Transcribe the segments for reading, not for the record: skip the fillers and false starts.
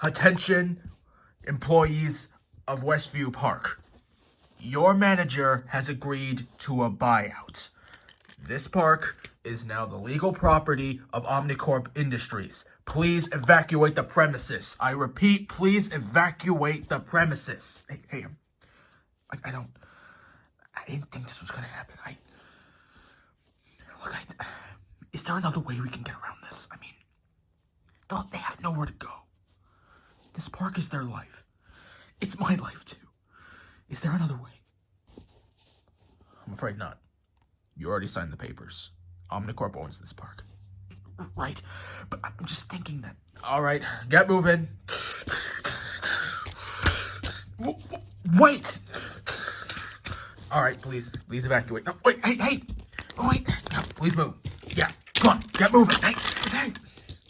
Attention, employees of Westview Park. Your manager has agreed to a buyout. This park is now the legal property of Omnicorp Industries. Please evacuate the premises. I repeat, please evacuate the premises. Hey, I didn't think this was gonna happen. Is there another way we can get around this? I mean, they have nowhere to go. This park is their life. It's my life too. Is there another way? I'm afraid not. You already signed the papers. Omnicorp owns this park. Right, but I'm just thinking that... Alright, get moving. Wait! Alright, please evacuate. No, wait, hey! Oh, wait, no, please move. Yeah, come on, get moving. Hey!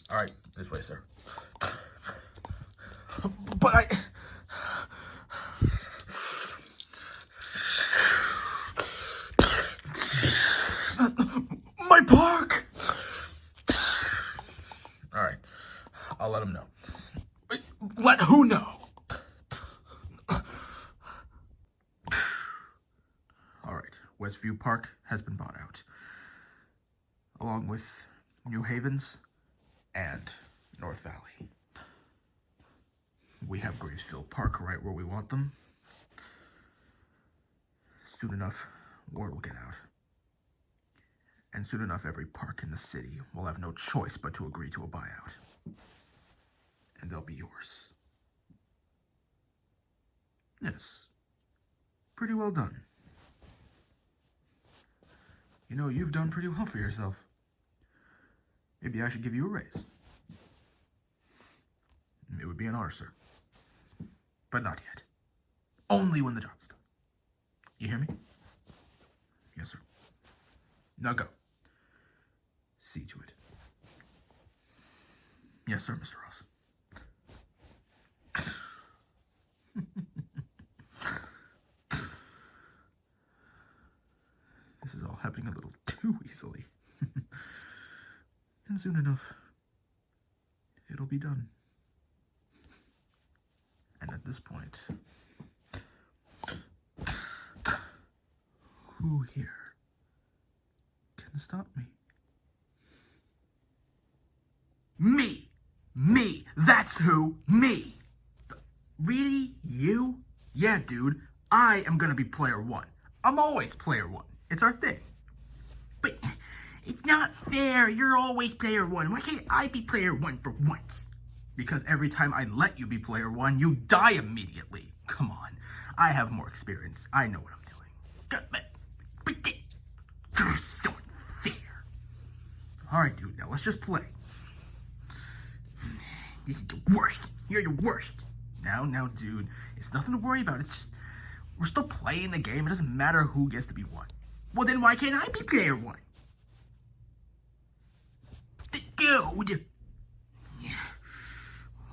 Alright, this way, sir. But my park! Alright, I'll let him know. Let who know? Alright, Westview Park has been bought out, along with New Havens and North Valley. We have Gravesfield Park right where we want them. Soon enough, word will get out. And soon enough, every park in the city will have no choice but to agree to a buyout. And they'll be yours. Yes. Pretty well done. You know, you've done pretty well for yourself. Maybe I should give you a raise. It would be an honor, sir. But not yet. Only when the job's done. You hear me? Yes, sir. Now go. See to it. Yes, sir, Mr. Ross. This is all happening a little too easily. And soon enough, it'll be done. And at this point, who here can stop me? Me! That's who! Me! Really? You? Yeah, dude. I am gonna be player one. I'm always player one. It's our thing. But it's not fair. You're always player one. Why can't I be player one for once? Because every time I let you be player one, you die immediately. Come on. I have more experience. I know what I'm doing. But you're so unfair. Alright, dude. Now let's just play. This is the worst. You're the worst. Now, dude. It's nothing to worry about. It's just... We're still playing the game. It doesn't matter who gets to be one. Well, then why can't I be player one? Dude! Yeah.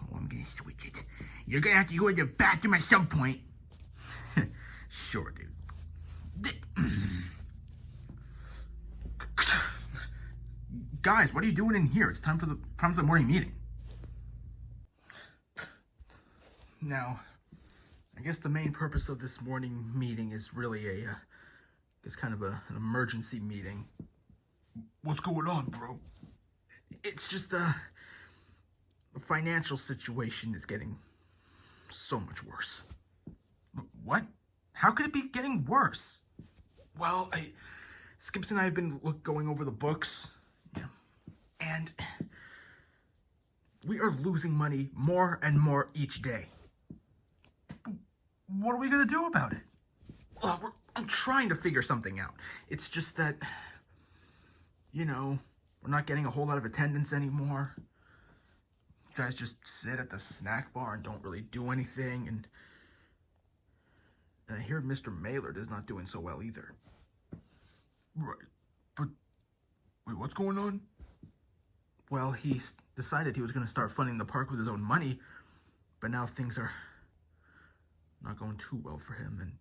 Oh, I'm gonna switch it. You're gonna have to go to the bathroom at some point. Sure, dude. Guys, what are you doing in here? It's time for the morning meeting. Now, I guess the main purpose of this morning meeting is really it's kind of an emergency meeting. What's going on, bro? It's just the financial situation is getting so much worse. What? How could it be getting worse? Well, Skips and I have been going over the books, and we are losing money more and more each day. What are we gonna do about it? Well, I'm trying to figure something out. It's just that, we're not getting a whole lot of attendance anymore. You guys just sit at the snack bar and don't really do anything, and I hear Mr. Maylard is not doing so well either. Right, but wait, what's going on? Well, he decided he was going to start funding the park with his own money, but now things are not going too well for him, and...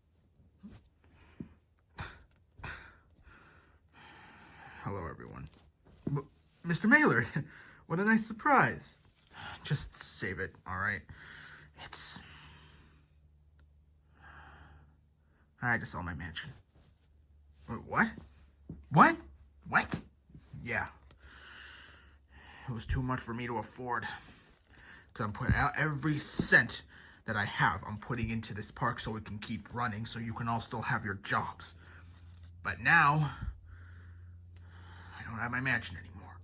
Hello, everyone. Mr. Maylard, what a nice surprise. Just save it, alright? It's... I had to sell my mansion. Wait, what? What? What? Yeah. It was too much for me to afford. Because I'm putting out every cent that I have, I'm putting into this park so it can keep running, so you can all still have your jobs. But now, I don't have my mansion anymore.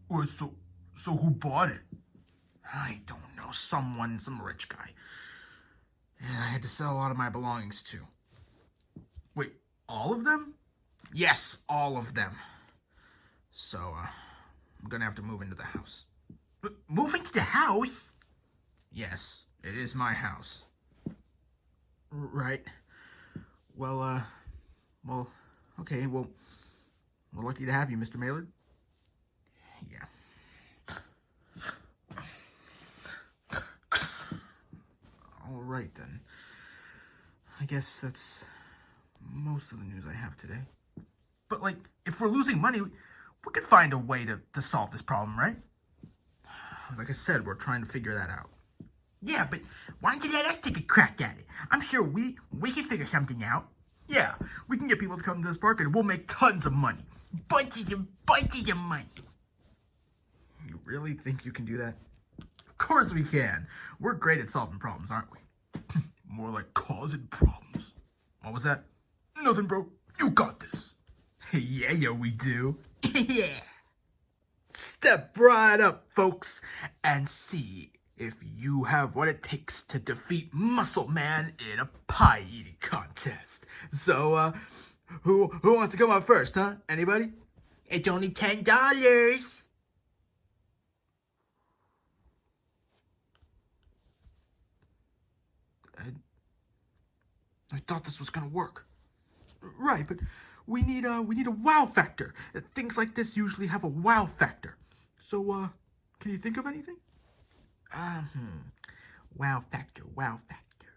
Well, so who bought it? I don't know. Some rich guy. And I had to sell a lot of my belongings too. Wait, all of them? Yes, all of them. So, I'm gonna have to move into the house. Move into the house? Yes, it is my house. Right. Well, okay, well, we're lucky to have you, Mr. Maylard. Yeah. All right, then. I guess that's most of the news I have today. But, like, if we're losing money, we could find a way to solve this problem, right? Like I said, we're trying to figure that out. Yeah, but why don't you let us take a crack at it? I'm sure we can figure something out. Yeah, we can get people to come to this park and we'll make tons of money. Bunches and bunches of money. You really think you can do that? Of course we can. We're great at solving problems, aren't we? More like causing problems. What was that? Nothing, bro. You got this. Yeah, we do. Yeah. Step right up, folks, and see if you have what it takes to defeat Muscle Man in a pie eating contest. So, who wants to come up first, huh? Anybody? It's only $10. I thought this was gonna work. Right, but we need a wow factor. Things like this usually have a wow factor. So, can you think of anything? Wow factor, wow factor.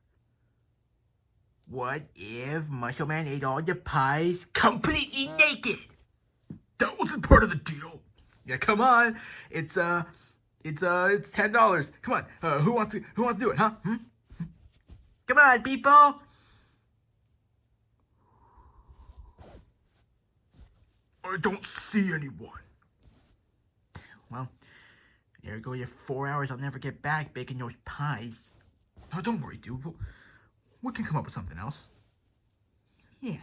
What if Muscle Man ate all the pies completely naked? That wasn't part of the deal. Yeah, come on. It's $10. Come on. Who wants to do it, huh? Come on, people. I don't see anyone. Well, there go your 4 hours I'll never get back baking those pies. Oh, don't worry, dude. We can come up with something else. Yeah.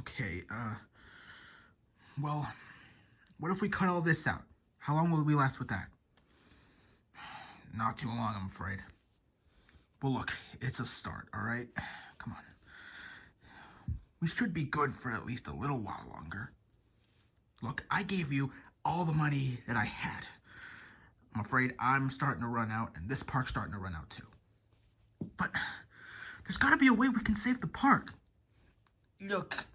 Okay, well, what if we cut all this out? How long will we last with that? Not too long, I'm afraid. Well, look, it's a start, all right? Come on. We should be good for at least a little while longer. Look, I gave you all the money that I had. I'm afraid I'm starting to run out, and this park's starting to run out too. But there's gotta be a way we can save the park. Look,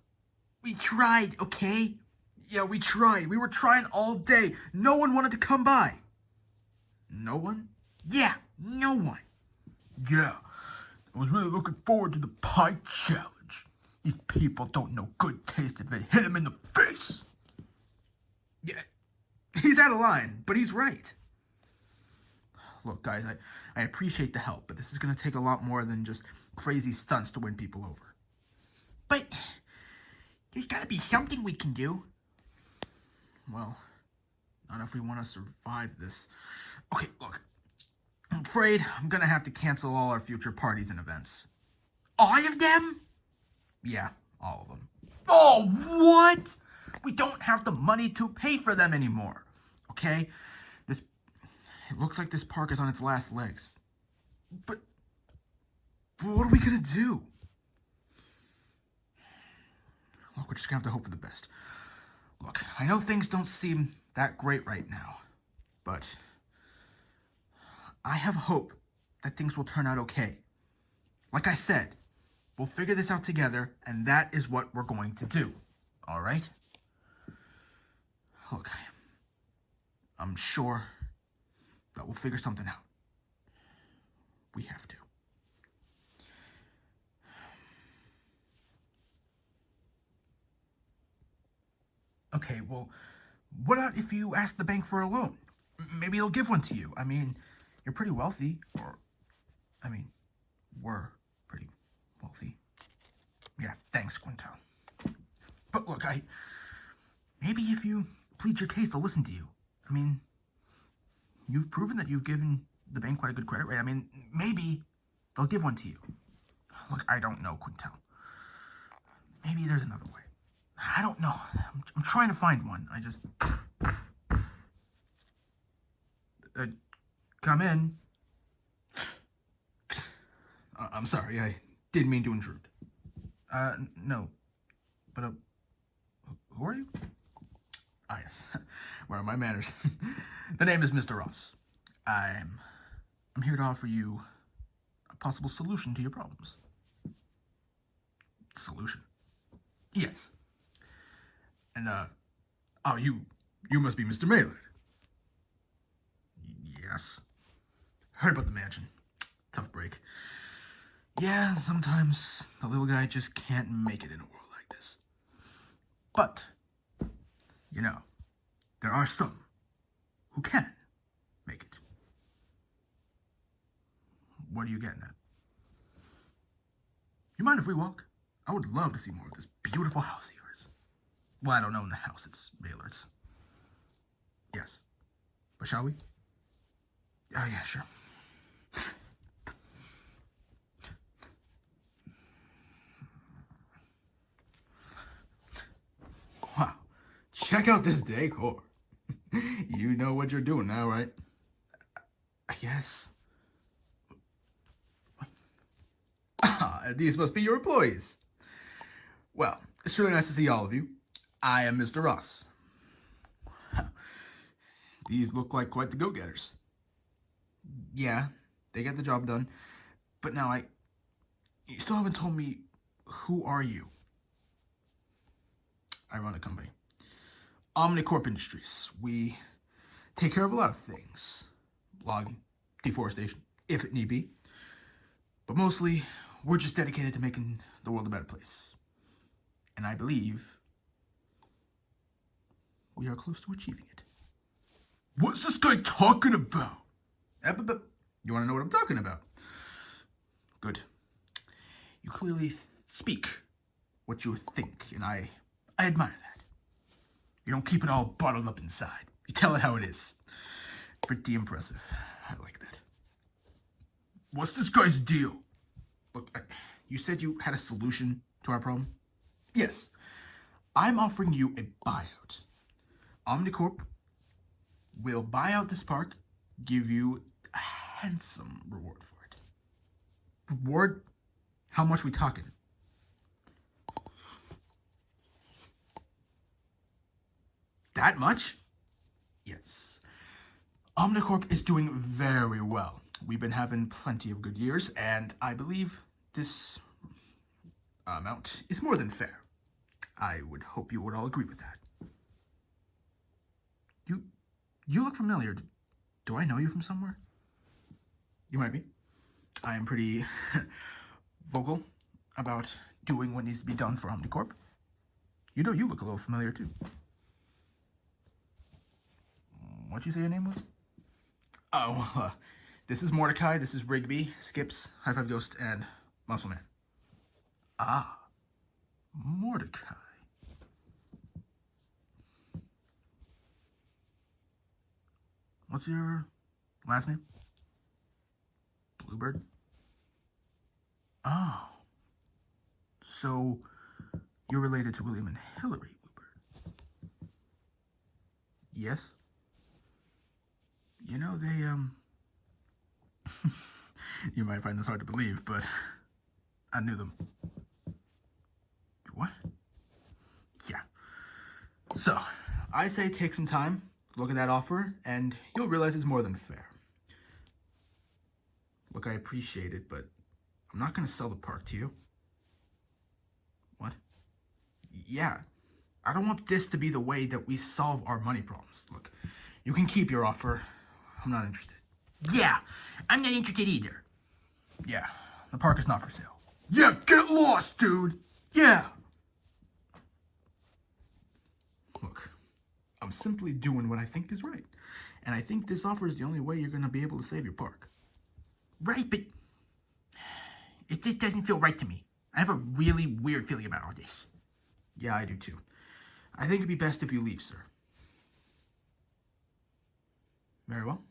we tried, okay? Yeah, we tried. We were trying all day. No one wanted to come by. No one? Yeah, no one. Yeah, I was really looking forward to the pie challenge. These people don't know good taste if it hit them in the face. Yeah, he's out of line, but he's right. Look, guys, I appreciate the help, but this is going to take a lot more than just crazy stunts to win people over. But there's got to be something we can do. Well, not if we want to survive this. Okay, look. I'm afraid I'm going to have to cancel all our future parties and events. All of them? Yeah, all of them. Oh, what? We don't have the money to pay for them anymore. Okay? It looks like this park is on its last legs. But what are we going to do? Look, we're just going to have to hope for the best. Look, I know things don't seem that great right now, but I have hope that things will turn out okay. Like I said, we'll figure this out together, and that is what we're going to do. All right? Look, I'm sure that we'll figure something out. We have to. Okay, well, what about if you ask the bank for a loan? Maybe they'll give one to you. I mean, you're pretty wealthy, or, I mean, we're pretty wealthy. Yeah, thanks, Quintel. But look, maybe if you plead your case, they'll listen to you. I mean, you've proven that you've given the bank quite a good credit rate. I mean, maybe they'll give one to you. Look, I don't know, Quintel. Maybe there's another way. I don't know. I'm trying to find one. I just... come in. I'm sorry, I didn't mean to intrude. No. But, who are you? Ah, yes. Where are my manners? The name is Mr. Ross. I'm here to offer you a possible solution to your problems. Solution? Yes. And, oh, you must be Mr. Maylard. Yes. Heard about the mansion. Tough break. Yeah, sometimes the little guy just can't make it in a world like this. But, you know, there are some who can make it. What are you getting at? You mind if we walk? I would love to see more of this beautiful house of yours. Well, I don't own the house, it's Maylard's. Yes. But shall we? Oh, yeah, sure. Wow. Check out this decor. You know what you're doing now, right? I guess. These must be your employees. Well, it's really nice to see all of you. I am Mr. Ross. These look like quite the go-getters. Yeah, they get the job done. But now you still haven't told me, who are you? I run a company. Omnicorp Industries. We take care of a lot of things. Logging, deforestation, if it need be. But mostly, we're just dedicated to making the world a better place. And I believe we are close to achieving it. What's this guy talking about? You want to know what I'm talking about? Good. You clearly speak what you think, and I admire that. You don't keep it all bottled up inside. You tell it how it is. Pretty impressive. I like that. What's this guy's deal? Look, you said you had a solution to our problem? Yes. I'm offering you a buyout. Omnicorp will buy out this park, give you a handsome reward for it. Reward? How much we talking? That much? Yes. Omnicorp is doing very well. We've been having plenty of good years, and I believe this amount is more than fair. I would hope you would all agree with that. You look familiar. Do I know you from somewhere? You might be. I am pretty vocal about doing what needs to be done for Omnicorp. You look a little familiar too. What'd you say your name was? Oh, this is Mordecai, this is Rigby, Skips, High Five Ghost, and Muscle Man. Ah, Mordecai. What's your last name? Bluebird? Oh. So, you're related to William and Hillary Bluebird? Yes? You know, they, you might find this hard to believe, but I knew them. What? Yeah. So, I say take some time, look at that offer, and you'll realize it's more than fair. Look, I appreciate it, but I'm not going to sell the park to you. What? Yeah. I don't want this to be the way that we solve our money problems. Look, you can keep your offer. I'm not interested. Yeah, I'm not interested either. Yeah, the park is not for sale. Yeah, get lost, dude. Yeah. Look, I'm simply doing what I think is right. And I think this offer is the only way you're going to be able to save your park. Right, but it just doesn't feel right to me. I have a really weird feeling about all this. Yeah, I do too. I think it'd be best if you leave, sir. Very well.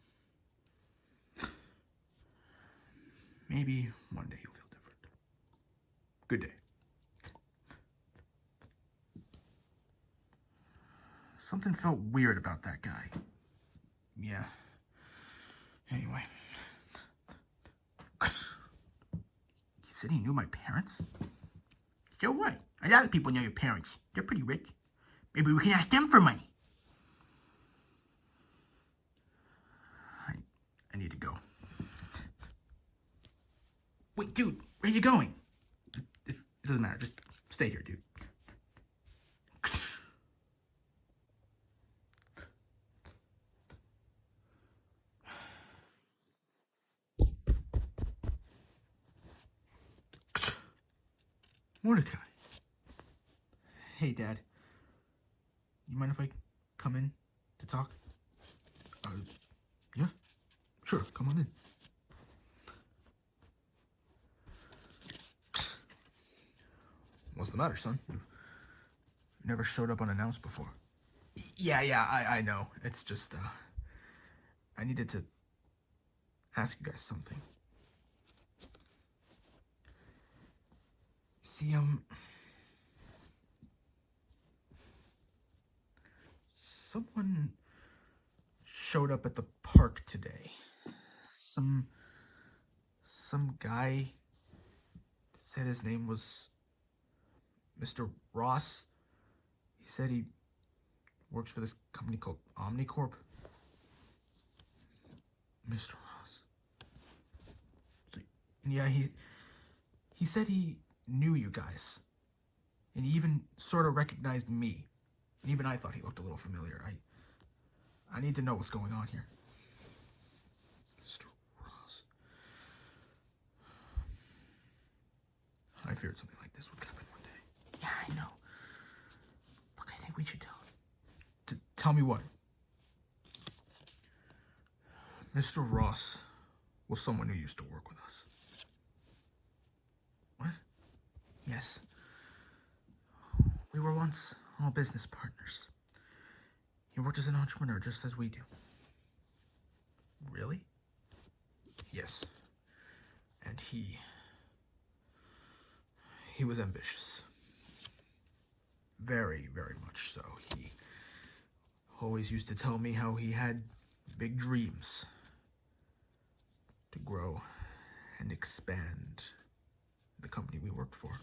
Maybe one day you'll feel different. Good day. Something felt weird about that guy. Yeah. Anyway. He said he knew my parents? So what? A lot of people know your parents. They're pretty rich. Maybe we can ask them for money. I need to go. Wait, dude, where are you going? It doesn't matter. Just stay here, dude. Mordecai. Hey, Dad. You mind if I come in to talk? Yeah. Sure, come on in. What's the matter, son? You've never showed up unannounced before. Yeah, I know. It's just, I needed to ask you guys something. See, someone showed up at the park today. Some guy said his name was Mr. Ross. He said he works for this company called Omnicorp. Mr. Ross. Yeah, he said he knew you guys. And he even sort of recognized me. And even I thought he looked a little familiar. I need to know what's going on here. Mr. Ross. I feared something like this would happen one day. Yeah, I know. Look, I think we should tell him. Tell me what? Mr. Ross was someone who used to work with us. What? Yes. We were once all business partners. He worked as an entrepreneur just as we do. Really? Yes. And he was ambitious. Very, very much so. He always used to tell me how he had big dreams to grow and expand the company we worked for.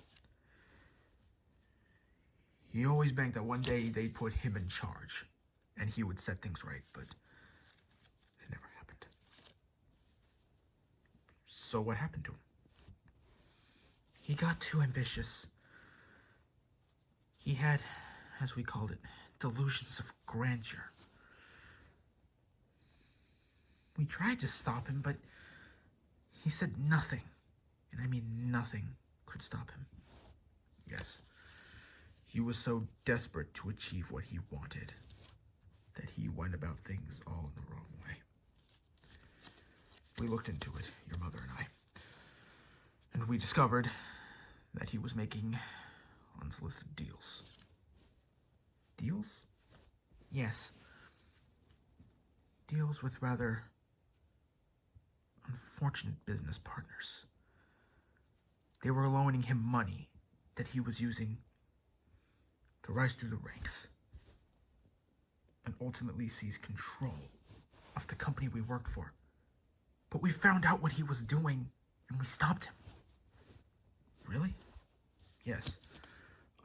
He always banked that one day they'd put him in charge and he would set things right, but it never happened. So what happened to him? He got too ambitious. He had, as we called it, delusions of grandeur. We tried to stop him, but he said nothing, and I mean nothing, could stop him. Yes, he was so desperate to achieve what he wanted that he went about things all in the wrong way. We looked into it, your mother and I, and we discovered that he was making unsolicited deals. Deals? Yes. Deals with rather unfortunate business partners. They were loaning him money that he was using to rise through the ranks and ultimately seize control of the company we worked for. But we found out what he was doing and we stopped him. Really? Yes.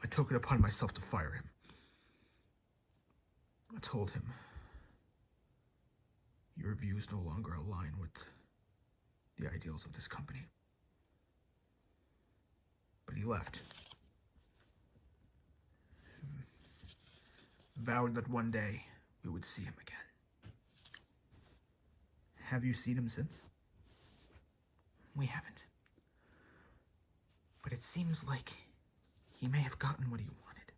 I took it upon myself to fire him. I told him, your views no longer align with the ideals of this company. But he left. Vowed that one day we would see him again. Have you seen him since? We haven't. But it seems like he may have gotten what he wanted.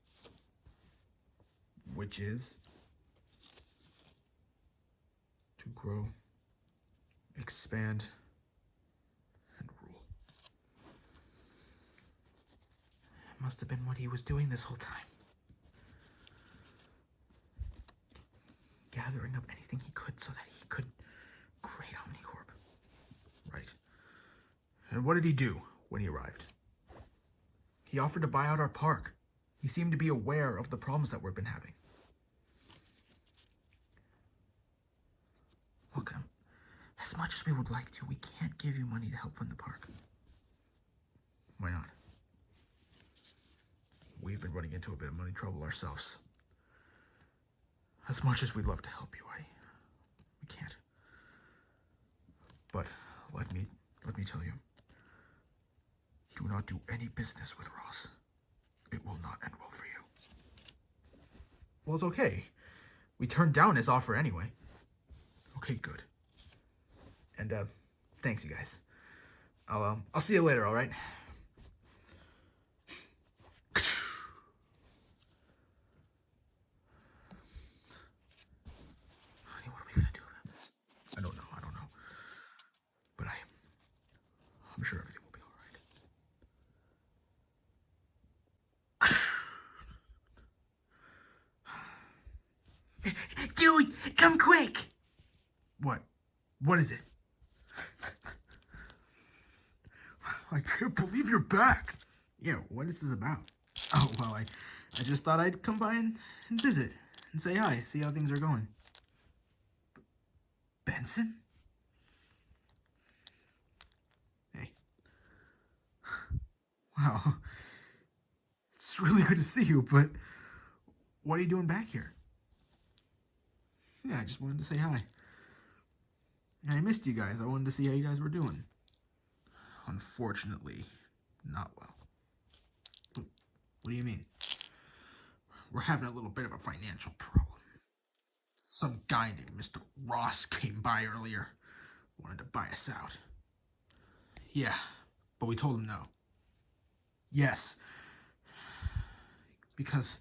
which is to grow, expand, and rule. It must have been what he was doing this whole time. Gathering up anything he could so that he could create Omnicorp. Right. And what did he do when he arrived? He offered to buy out our park. He seemed to be aware of the problems that we've been having. Look, as much as we would like to, we can't give you money to help fund the park. Why not? We've been running into a bit of money trouble ourselves. As much as we'd love to help you, we can't. But let me tell you, do not do any business with Ross. It will not end well for you. Well, it's okay. We turned down his offer anyway. Okay, good. And thanks, you guys. I'll see you later, all right? Honey, what are we gonna do about this? I don't know. But I'm sure everything will be all right. Dude, come quick! What? What is it? I can't believe you're back. Yeah, what is this about? Oh, well, I just thought I'd come by and visit and say hi, see how things are going. Benson? Hey. Wow. It's really good to see you, but what are you doing back here? Yeah, I just wanted to say hi. I missed you guys. I wanted to see how you guys were doing. Unfortunately, not well. What do you mean? We're having a little bit of a financial problem. Some guy named Mr. Ross came by earlier. Wanted to buy us out. Yeah, but we told him no. Yes. Because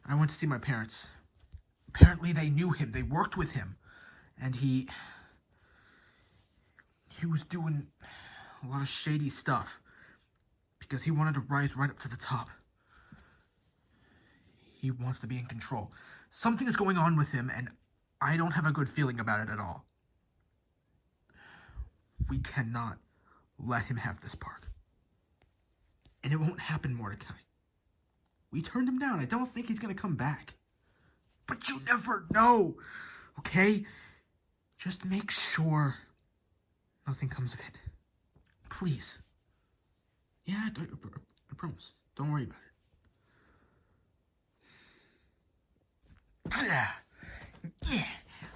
I went to see my parents. Apparently they knew him. They worked with him. And he was doing a lot of shady stuff. Because he wanted to rise right up to the top. He wants to be in control. Something is going on with him, and I don't have a good feeling about it at all. We cannot let him have this park. And it won't happen, Mordecai. We turned him down. I don't think he's going to come back. But you never know, okay? Just make sure nothing comes of it. Please. Yeah, I promise. Don't worry about it. Yeah.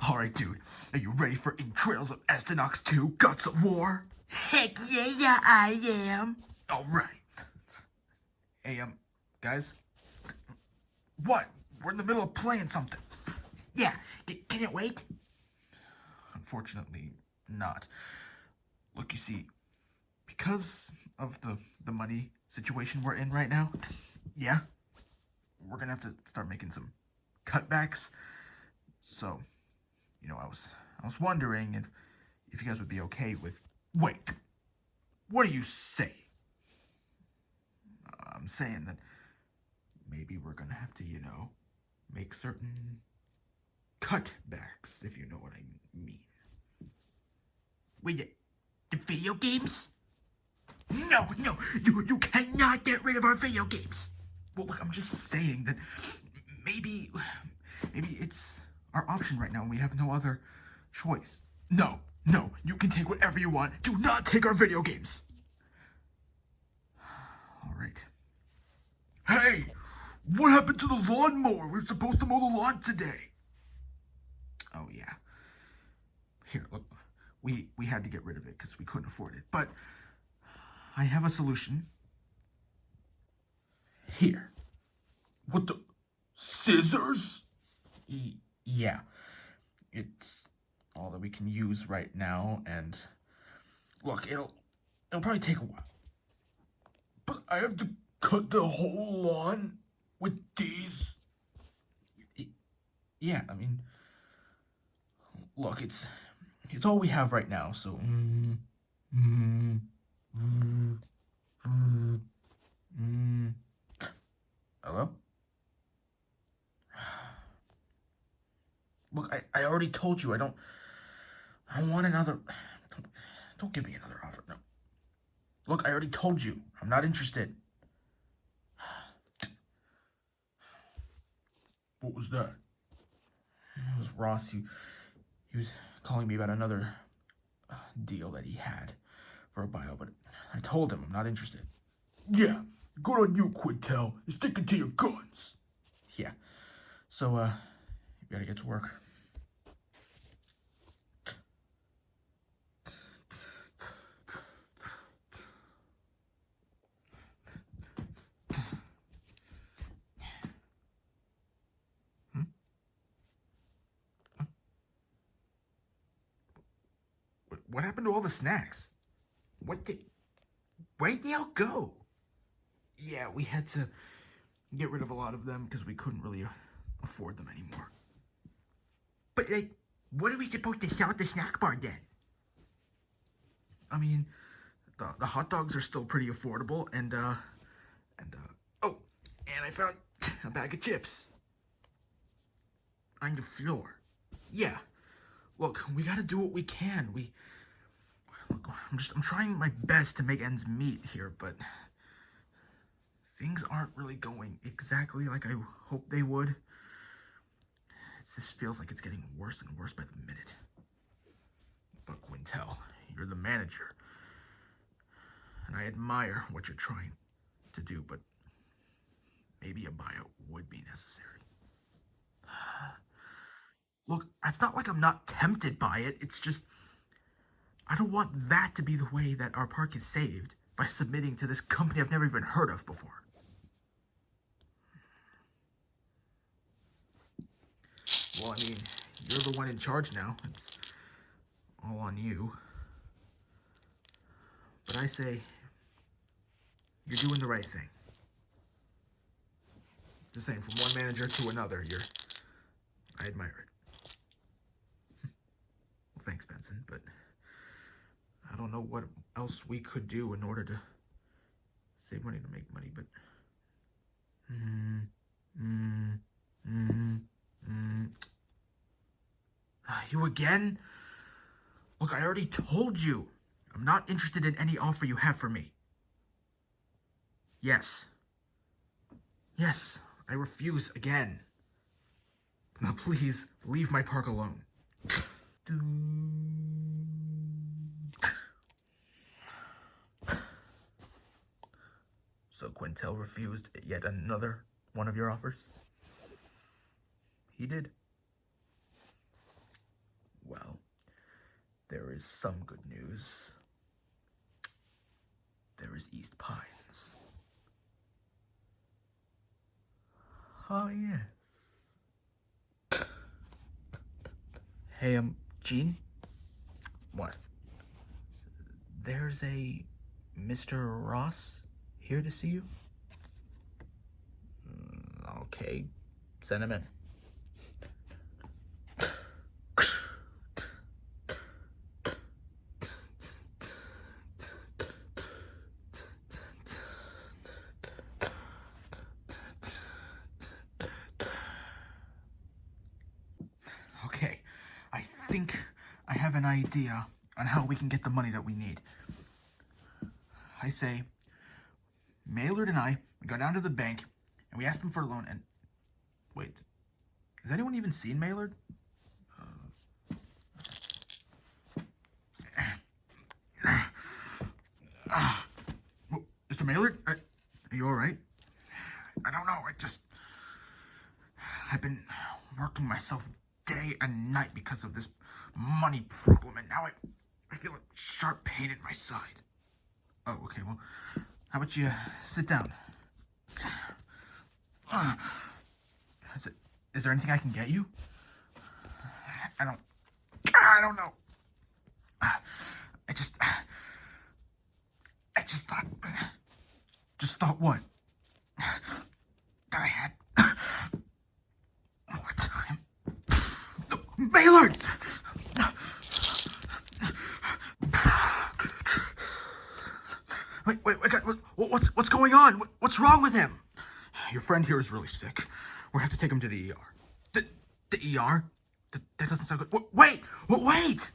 Alright, dude. Are you ready for Entrails of Enacts 2 Guts of War? Heck yeah, I am. Alright. Hey, guys? What? We're in the middle of playing something. Yeah, can it wait? Unfortunately, not. Look, you see, because of the money situation we're in right now, yeah, we're gonna have to start making some cutbacks. So, I was wondering if you guys would be okay with... Wait, what do you say? I'm saying that maybe we're gonna have to, make certain cutbacks, if you know what I mean. Wait, the video games? No, you cannot get rid of our video games. Well, look, I'm just saying that maybe it's our option right now and we have no other choice. No, you can take whatever you want. Do not take our video games. All right. Hey, what happened to the lawnmower? We were supposed to mow the lawn today. Oh, yeah. Here, look, we had to get rid of it because we couldn't afford it. But I have a solution. Here. What the... Scissors? Yeah. It's all that we can use right now, and... Look, it'll probably take a while. But I have to cut the whole lawn with these? Yeah, I mean, look, it's all we have right now, so mm, mm, mm, mm. Hello? Look, I already told you I don't want another. Don't give me another offer. No. Look, I already told you I'm not interested. What was that? It was Ross. He was calling me about another deal that he had for a bio, but I told him I'm not interested. Yeah, good on you, Quintel. You're sticking to your guns. Yeah. So, you gotta get to work. What happened to all the snacks? Where'd they all go? Yeah, we had to get rid of a lot of them because we couldn't really afford them anymore. But, like, what are we supposed to sell at the snack bar then? I mean, the hot dogs are still pretty affordable, and oh, and I found a bag of chips on the floor. Yeah, look, we gotta do what we can. Look, I'm trying my best to make ends meet here, but things aren't really going exactly like I hoped they would. It just feels like it's getting worse and worse by the minute. But Quintel, you're the manager, and I admire what you're trying to do, but maybe a buyout would be necessary. Look, it's not like I'm not tempted by it. It's just, I don't want that to be the way that our park is saved by submitting to this company I've never even heard of before. Well, I mean, you're the one in charge now. It's all on you. But I say, you're doing the right thing. Just saying, from one manager to another, I admire it. Well, thanks, Benson, but I don't know what else we could do in order to save money to make money, but... You again? Look, I already told you. I'm not interested in any offer you have for me. Yes. Yes, I refuse again. Now please, leave my park alone. So Quintel refused yet another one of your offers? He did. Well, there is some good news. There is East Pines. Oh, yes. Hey, Gene? What? There's a Mr. Ross here to see you? Okay, send him in. Okay, I think I have an idea on how we can get the money that we need. I say, Maylard and I go down to the bank and we ask them for a loan and... Wait, has anyone even seen Maylard? Mr. Maylard, are you alright? I don't know, I've been working myself day and night because of this money problem, and now I feel a sharp pain in my side. Oh, okay, well, how about you sit down? Is there anything I can get you? I don't know. I just thought what? That I had more time. What's going on? What's wrong with him? Your friend here is really sick. We have to take him to the ER. The ER? That doesn't sound good. Wait! Wait! Wait!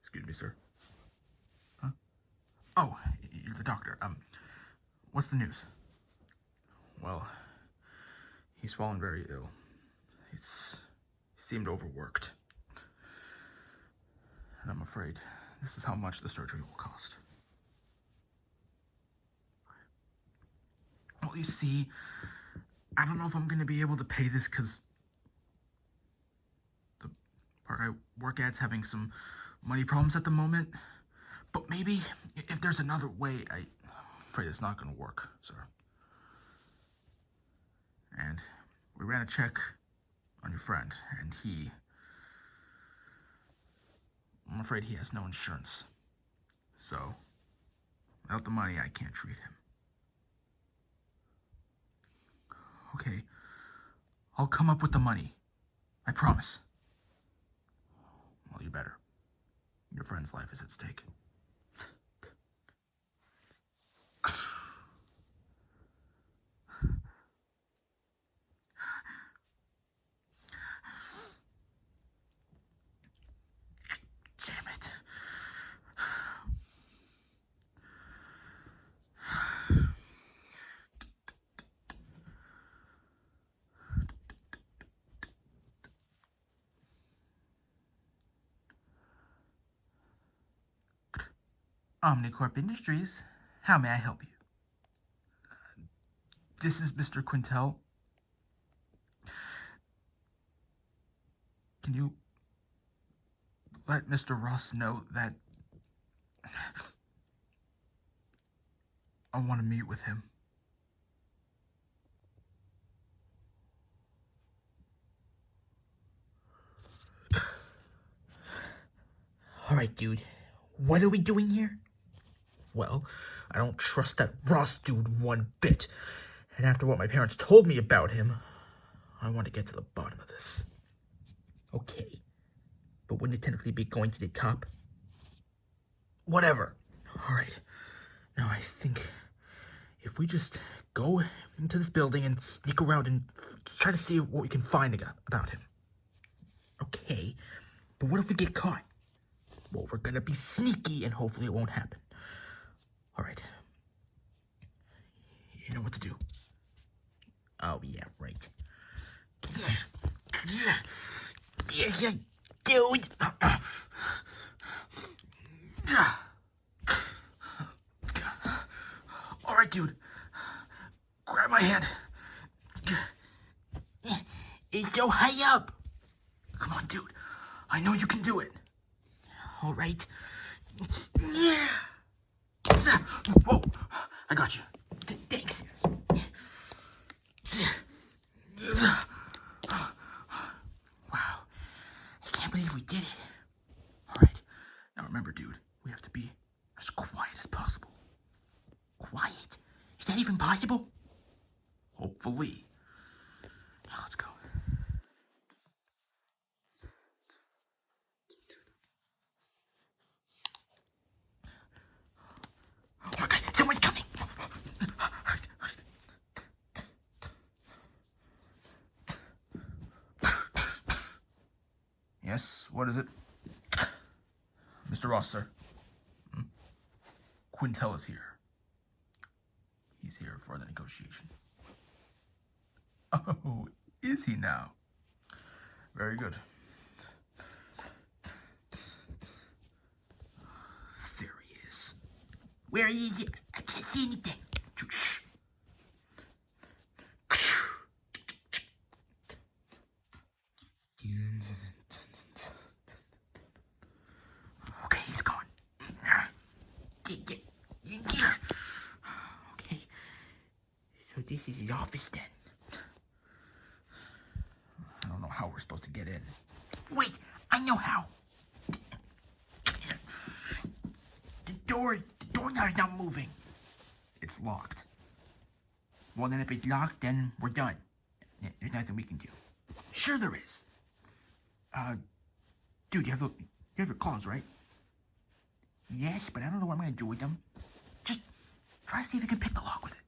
Excuse me, sir. Huh? Oh, you're the doctor. What's the news? Well, he's fallen very ill. He seemed overworked. And I'm afraid this is how much the surgery will cost. Well, you see, I don't know if I'm going to be able to pay this because the park I work at's having some money problems at the moment. But maybe if there's another way, I'm afraid it's not going to work, sir. And we ran a check on your friend, and I'm afraid he has no insurance. So, without the money, I can't treat him. Okay, I'll come up with the money. I promise. Well, you better. Your friend's life is at stake. Damn it. Omnicorp Industries, how may I help you? This is Mr. Quintel. Can you let Mr. Ross know that I want to meet with him? Alright, dude. What are we doing here? Well, I don't trust that Ross dude one bit. And after what my parents told me about him, I want to get to the bottom of this. Okay. But wouldn't it technically be going to the top? Whatever. Alright. Now I think if we just go into this building and sneak around and try to see what we can find about him. Okay. But what if we get caught? Well, we're gonna be sneaky and hopefully it won't happen. Alright. You know what to do. Oh, yeah, right. Yeah, dude. Alright, dude. Grab my hand. It's so high up. Come on, dude. I know you can do it. Alright. Yeah. Whoa. I got you. Thanks. Wow. I can't believe we did it. Alright. Now remember, dude, we have to be as quiet as possible. Quiet? Is that even possible? Hopefully. Now let's go. Oh my god, someone's coming! Yes, what is it? Mr. Ross, sir. Quintel is here. He's here for the negotiation. Oh, is he now? Very good. There he is. Where is he? I can't see anything. Shh. Okay, he's gone. Okay. So this is his office then. how we're supposed to get in. Wait, I know how. The doorknob is not moving. It's locked. Well, then if it's locked, then we're done. There's nothing we can do. Sure there is. Dude, you have your claws, right? Yes, but I don't know what I'm gonna do with them. Just try to see if you can pick the lock with it.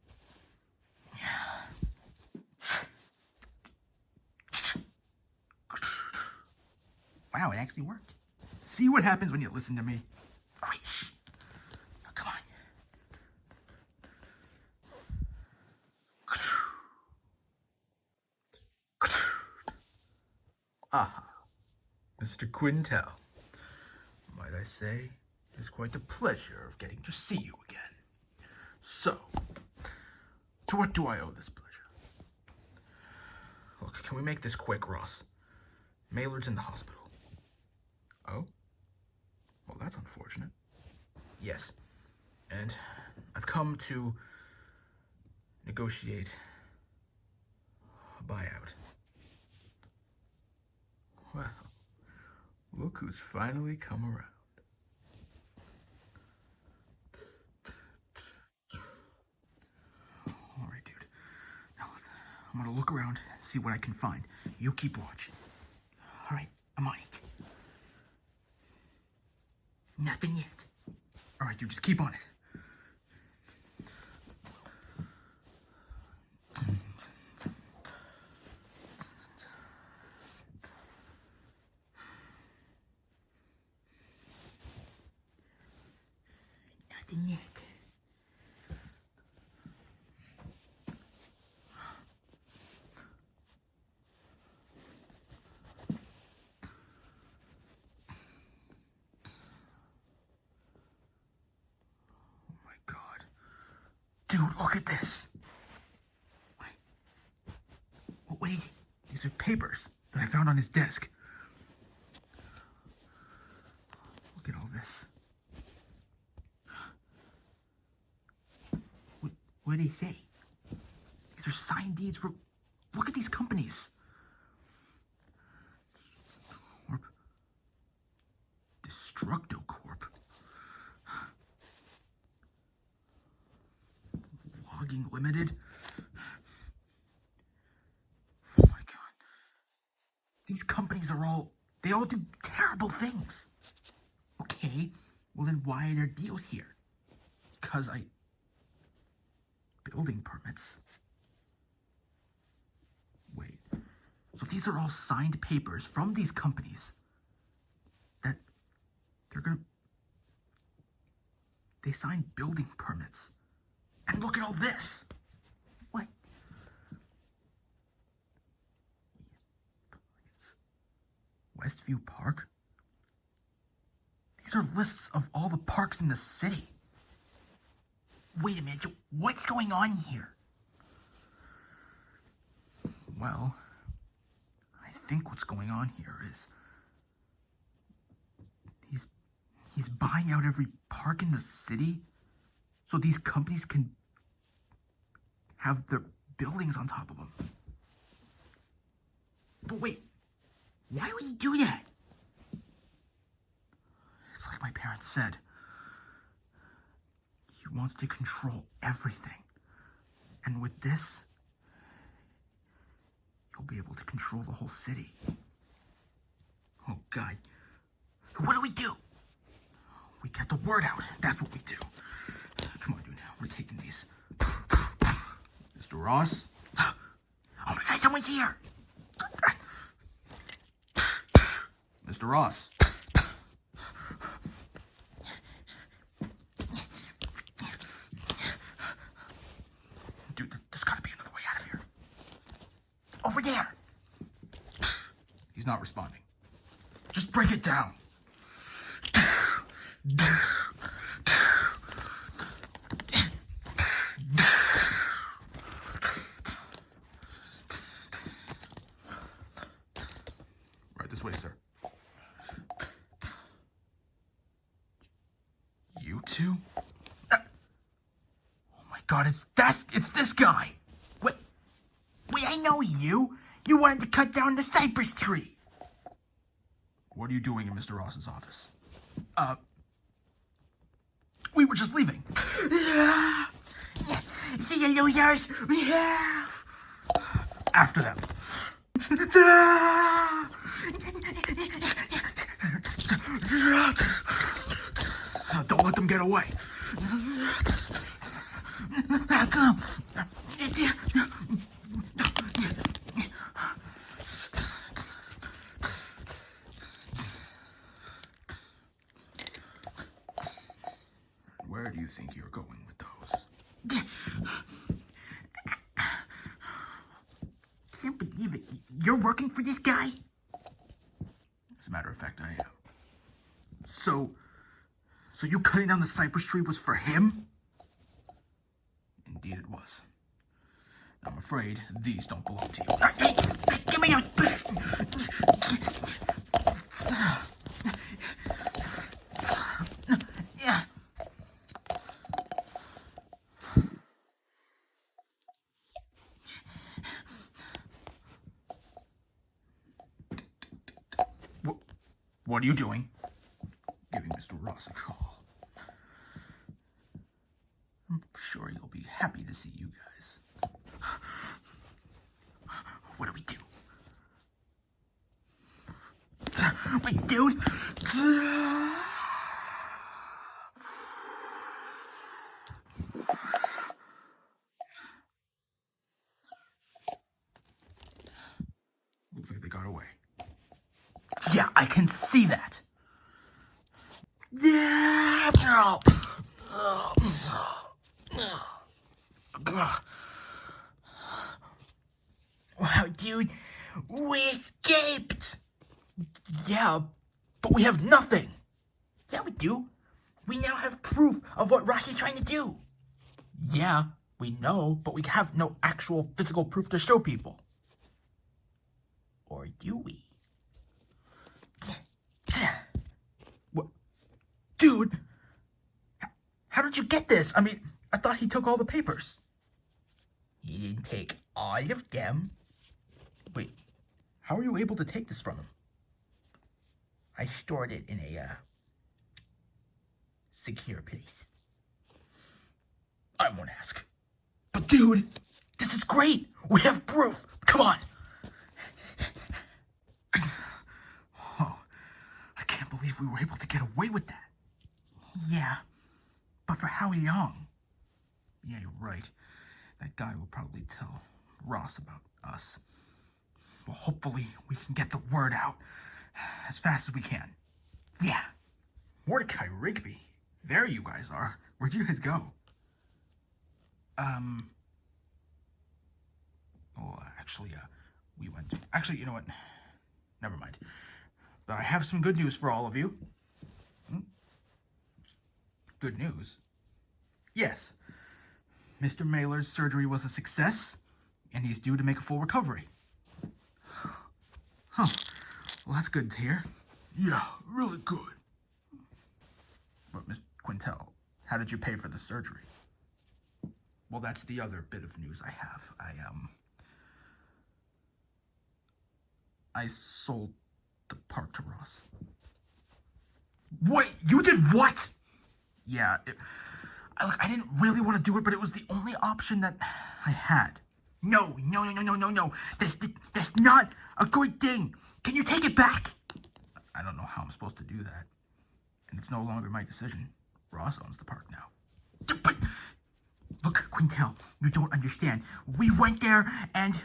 Wow, it actually worked. See what happens when you listen to me? Wait, shh. Oh, come on. Aha. Mr. Quintel. Might I say, it's quite the pleasure of getting to see you again. So, to what do I owe this pleasure? Look, can we make this quick, Ross? Maylord's in the hospital. Oh? Well, that's unfortunate. Yes. And I've come to negotiate a buyout. Well, look who's finally come around. All right, dude. Now, I'm gonna look around, see what I can find. You keep watch. All right, I'm on it. Nothing yet. All right, dude, just keep on it. Nothing yet. Dude, look at this. What are these are papers that I found on his desk. Look at all this. What do they say? These are signed deeds for... Look at these companies. Corp. Destructo Corp. Logging Limited. Oh my god. These companies are they all do terrible things. Okay, well then why are there deals here? Because building permits. Wait, so these are all signed papers from these companies that they signed building permits. And look at all this. What? Westview Park? These are lists of all the parks in the city. Wait a minute, what's going on here? Well, I think what's going on here is he's buying out every park in the city so these companies can have their buildings on top of them. But wait, why would he do that? It's like my parents said. He wants to control everything. And with this, he'll be able to control the whole city. Oh, God. What do? We get the word out. That's what we do. Come on, dude. We're taking these. Mr. Ross? Oh my god, someone's here! Mr. Ross? Dude, there's gotta be another way out of here. Over there! He's not responding. Just break it down. This way, sir. You two? Oh my god, it's this guy! Wait, I know you! You wanted to cut down the cypress tree. What are you doing in Mr. Ross's office? We were just leaving. See you, losers. After them. Don't let them get away. Where do you think you're going with those? Can't believe it. You're working for this guy? As a matter of fact, I am. So you cutting down the cypress tree was for him? Indeed it was. I'm afraid these don't belong to you. Hey, give me your... What are you doing? Giving Mr. Ross a call. I'm sure you'll be happy to see you guys. What do we do? Wait, dude! Looks like they got away. Yeah, I can see that. Wow, dude, we escaped. Yeah, but we have nothing. Yeah, we do. We now have proof of what Rocky's trying to do. Yeah, we know, but we have no actual physical proof to show people. Or do we? What? Dude, how did you get this? I mean, I thought he took all the papers. He didn't take all of them. Wait, how are you able to take this from him? I stored it in a, secure place. I won't ask. But dude, this is great. We have proof. Come on. Oh, I can't believe we were able to get away with that. Yeah, but for how long? Yeah, you're right. That guy will probably tell Ross about us. Well, hopefully we can get the word out as fast as we can. Yeah. Mordecai Rigby. There you guys are. Where'd you guys go? Well, actually, we went... Actually, you know what? Never mind. But I have some good news for all of you. Good news? Yes. Mr. Mailer's surgery was a success, and he's due to make a full recovery. Huh. Well, that's good to hear. Yeah, really good. But, Miss Quintel, how did you pay for the surgery? Well, that's the other bit of news I have. I sold the park to Ross. Wait, you did what? Yeah, look, I didn't really want to do it, but it was the only option that I had. No. That's not a good thing. Can you take it back? I don't know how I'm supposed to do that. And it's no longer my decision. Ross owns the park now. But, look, Quintel, you don't understand. We went there and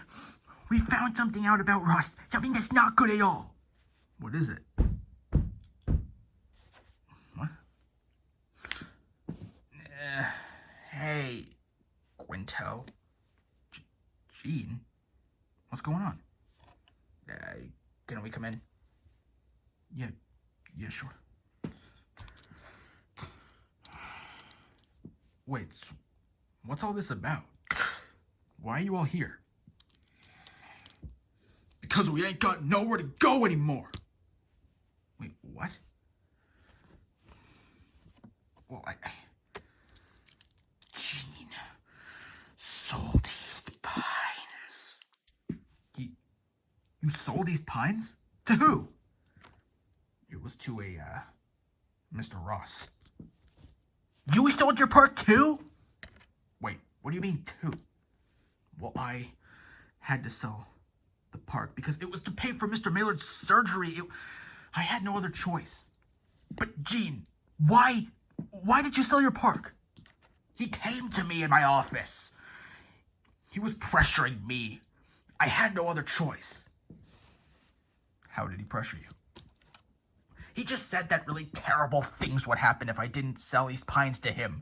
we found something out about Ross. Something that's not good at all. What is it? What? Hey, Quintel. Gene? What's going on? Can we come in? Yeah, sure. Wait, so what's all this about? Why are you all here? Because we ain't got nowhere to go anymore. Wait, what? Well, Gene. Saltiest pines. You sold these pines? To who? It was to a, Mr. Ross. You sold your park too? Wait, what do you mean too? Well, I had to sell the park because it was to pay for Mr. Maylord's surgery. I had no other choice. But Gene, why did you sell your park? He came to me in my office. He was pressuring me. I had no other choice. How did he pressure you? He just said that really terrible things would happen if I didn't sell these pines to him.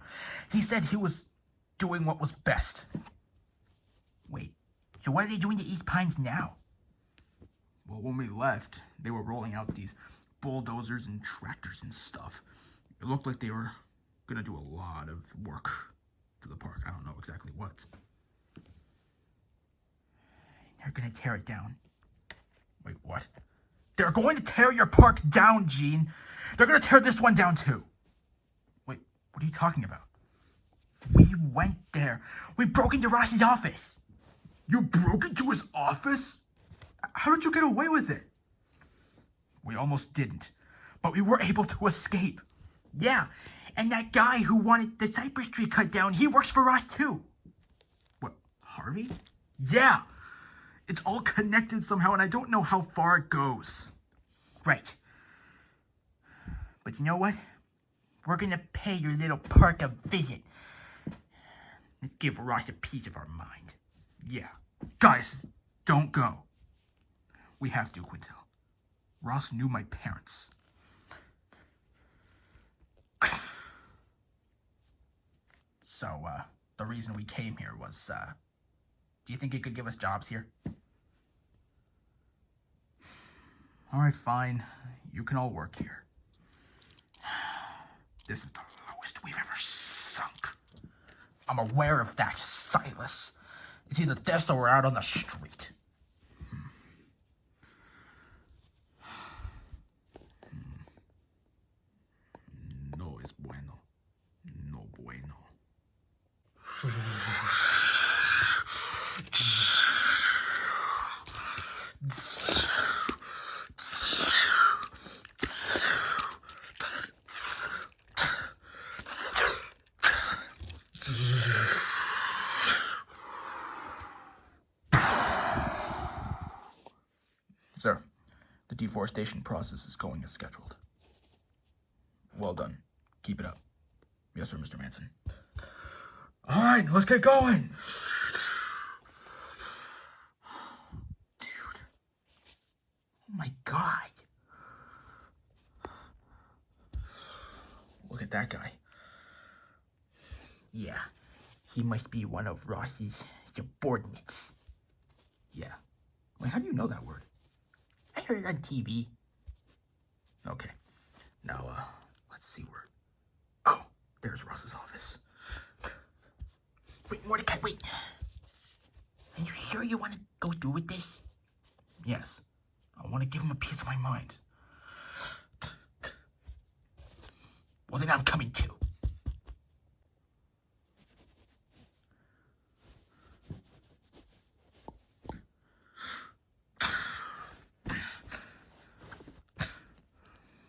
He said he was doing what was best. Wait, so what are they doing to these pines now? Well, when we left, they were rolling out these bulldozers and tractors and stuff. It looked like they were gonna do a lot of work to the park. I don't know exactly what. They're gonna tear it down. Wait, what? They're going to tear your park down, Gene. They're going to tear this one down, too. Wait, what are you talking about? We went there. We broke into Ross's office. You broke into his office? How did you get away with it? We almost didn't, but we were able to escape. Yeah, and that guy who wanted the cypress tree cut down, he works for Ross, too. What, Harvey? Yeah. It's all connected somehow, and I don't know how far it goes. Right. But you know what? We're gonna pay your little park a visit. Let's give Ross a piece of our mind. Yeah. Guys, don't go. We have to, Quintel. Ross knew my parents. So, the reason we came here was, do you think you could give us jobs here? Alright, fine. You can all work here. This is the lowest we've ever sunk. I'm aware of that, Silas. It's either this or we're out on the street. No es bueno. No bueno. Sir, the deforestation process is going as scheduled. Well done. Keep it up. Yes, sir, Mr. Manson. All right, let's get going. Dude. Oh my God. Look at that guy. Yeah, he must be one of Ross's subordinates. Yeah. Wait, how do you know that word? I heard it on TV. Okay. Now, let's see where... Oh, there's Ross's office. Wait, Mordecai, wait. Are you sure you want to go through with this? Yes. I want to give him a piece of my mind. Well, then I'm coming too.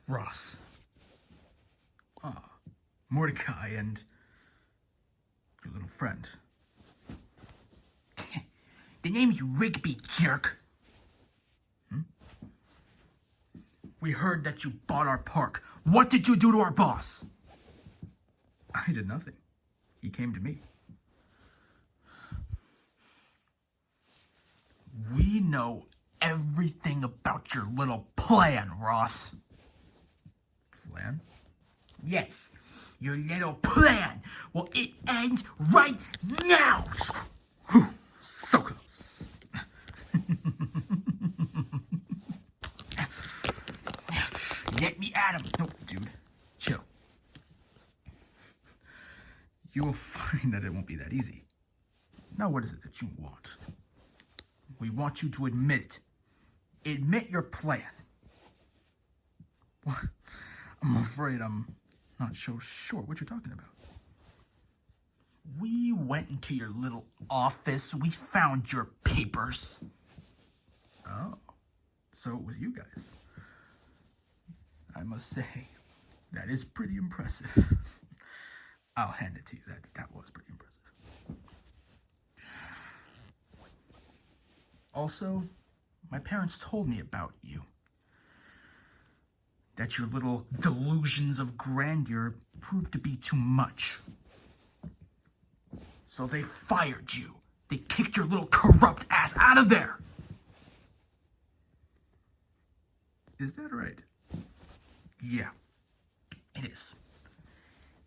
Ross. Mordecai and your little friend. The name's Rigby, jerk. We heard that you bought our park. What did you do to our boss? I did nothing. He came to me. We know everything about your little plan, Ross. Plan? Yes, your little plan. Well, it ends right now. Whew, so close. Let me at him. No, dude, chill. You will find that it won't be that easy. Now, what is it that you want? We want you to admit it. Admit your plan. What? I'm afraid I'm not so sure what you're talking about. We went into your little office. We found your papers. Oh. So with you guys, I must say, that is pretty impressive. I'll hand it to you. That was pretty impressive. Also, my parents told me about you. That your little delusions of grandeur proved to be too much. So they fired you. They kicked your little corrupt ass out of there. Is that right? Yeah, it is.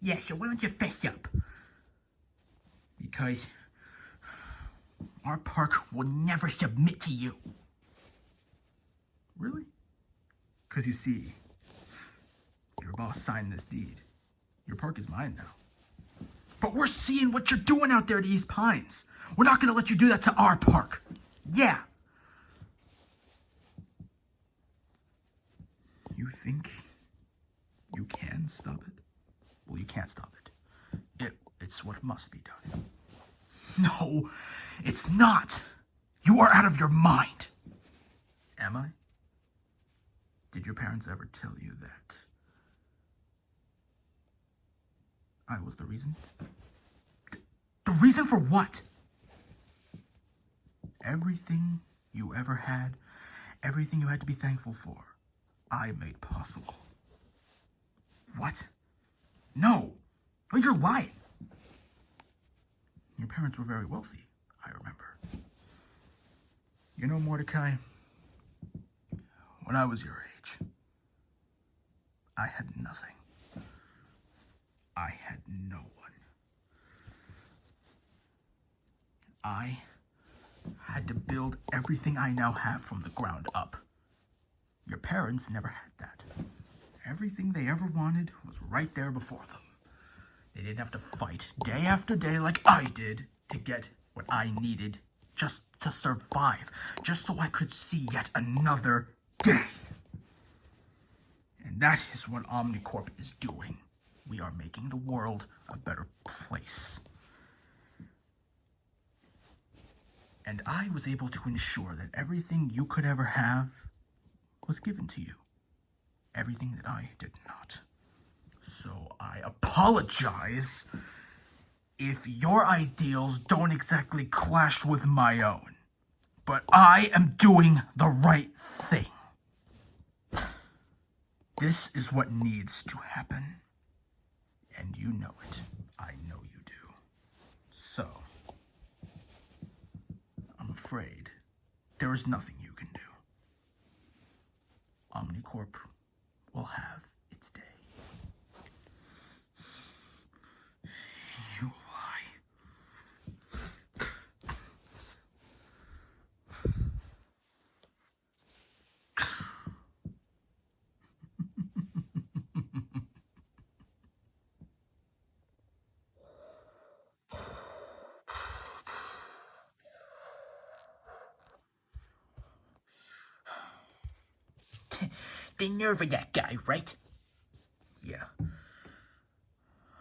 Yeah, so why don't you fess up? Because our park will never submit to you. Really? Because you see, your boss signed this deed. Your park is mine now. But we're seeing what you're doing out there to East Pines. We're not going to let you do that to our park. Yeah. You think you can stop it? Well, you can't stop it. It's what must be done. No, it's not. You are out of your mind. Am I? Did your parents ever tell you that I was the reason? The reason for what? Everything you ever had, everything you had to be thankful for, I made possible. What? No. No, you're lying. Your parents were very wealthy, I remember. You know, Mordecai, when I was your age, I had nothing. I had no one. I had to build everything I now have from the ground up. Your parents never had that. Everything they ever wanted was right there before them. They didn't have to fight day after day like I did to get what I needed just to survive, just so I could see yet another day. And that is what Omnicorp is doing. We are making the world a better place. And I was able to ensure that everything you could ever have was given to you. Everything that I did not. So I apologize if your ideals don't exactly clash with my own. But I am doing the right thing. This is what needs to happen. And you know it. I know you do. So, I'm afraid there is nothing you can do. Omnicorp will have its day. You lie. The nerve of that guy, right? Yeah.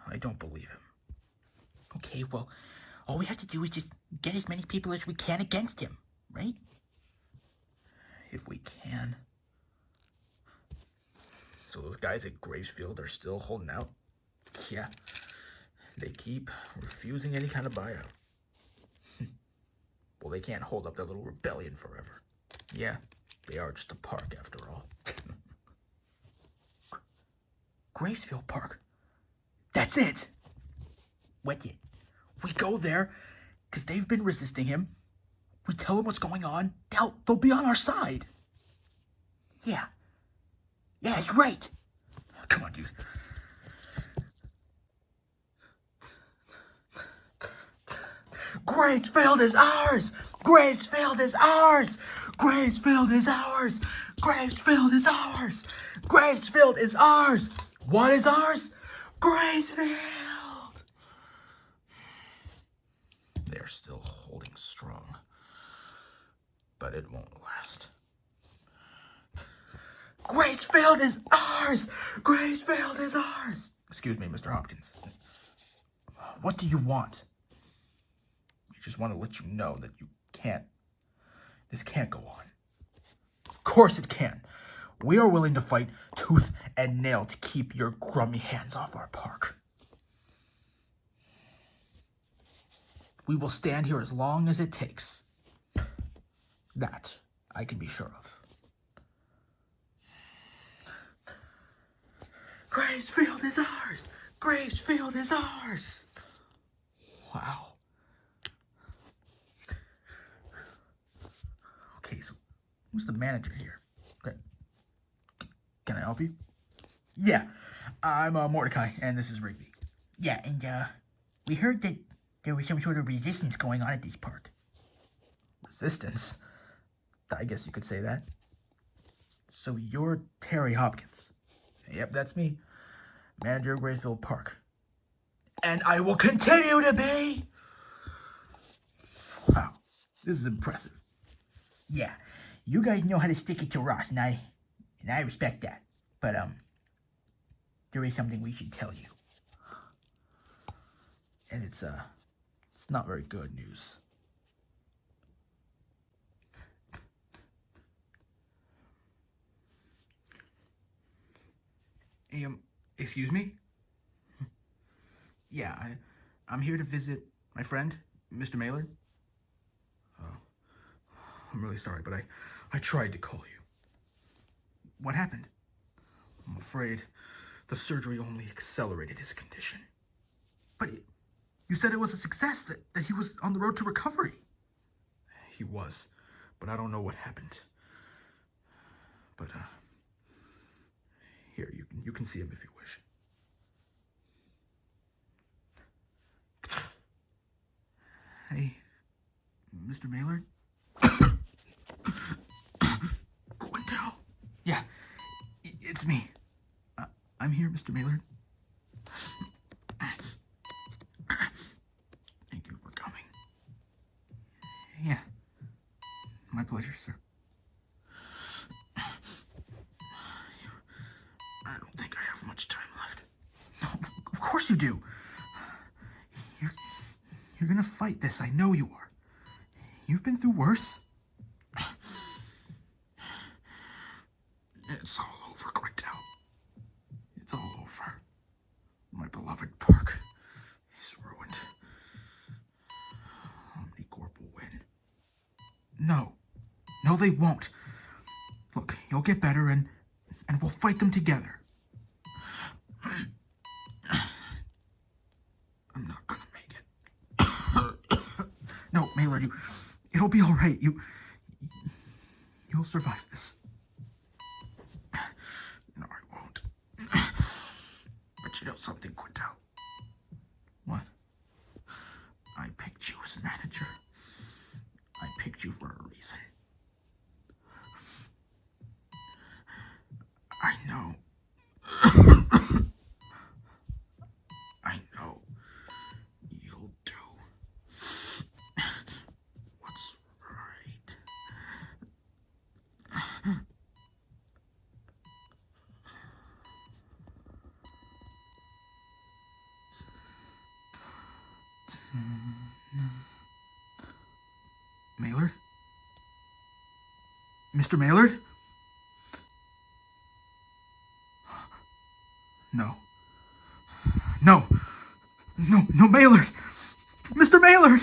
I don't believe him. Okay, well, all we have to do is just get as many people as we can against him, right? If we can. So those guys at Gravesfield are still holding out? Yeah. They keep refusing any kind of buyout. Well, they can't hold up their little rebellion forever. Yeah, they are just a park after all. Gracefield Park. That's it. What's it? We go there because they've been resisting him. We tell them what's going on. They'll be on our side. Yeah. Yeah, that's right. Come on, dude. Gracefield is ours! Gracefield is ours! Gracefield is ours! Gracefield is ours! Gracefield is ours! What is ours? Gracefield! They're still holding strong, but it won't last. Gracefield is ours! Gracefield is ours! Excuse me, Mr. Hopkins. What do you want? We just want to let you know that this can't go on. Of course it can. We are willing to fight tooth and nail to keep your grubby hands off our park. We will stand here as long as it takes. That I can be sure of. Gravesfield is ours! Gravesfield is ours! Wow. Okay, so who's the manager here? Okay. Can I help you? Yeah, I'm Mordecai, and this is Rigby. Yeah, and we heard that there was some sort of resistance going on at this park. Resistance? I guess you could say that. So you're Terry Hopkins. Yep, that's me. Manager of Graysville Park. And I will continue to be! Wow, this is impressive. Yeah, you guys know how to stick it to Ross, and I respect that. But, there is something we should tell you. And it's not very good news. Hey, excuse me? Yeah, I'm here to visit my friend, Mr. Maylard. Oh, I'm really sorry, but I tried to call you. What happened? I'm afraid the surgery only accelerated his condition. But you said it was a success, that he was on the road to recovery. He was, but I don't know what happened. But, here, you can see him if you wish. Hey, Mr. Maylard? Quintel? Yeah, it's me. I'm here, Mr. Maylard. Thank you for coming. Yeah, my pleasure, sir. I don't think I have much time left. No, of course you do. You're gonna fight this. I know you are. You've been through worse. It's all over, Quintel. It's all over. My beloved park is ruined. Omnicorp will win. No, they won't. Look, you'll get better and we'll fight them together. I'm not gonna make it. No, Maylard, it'll be all right. You'll survive this. No, I won't. But you know something, Quintel? What? I picked you as manager. I picked you for a reason. I know. I know you'll do what's right. Maylard? Mr. Maylard? No, Maylard! Mr. Maylard!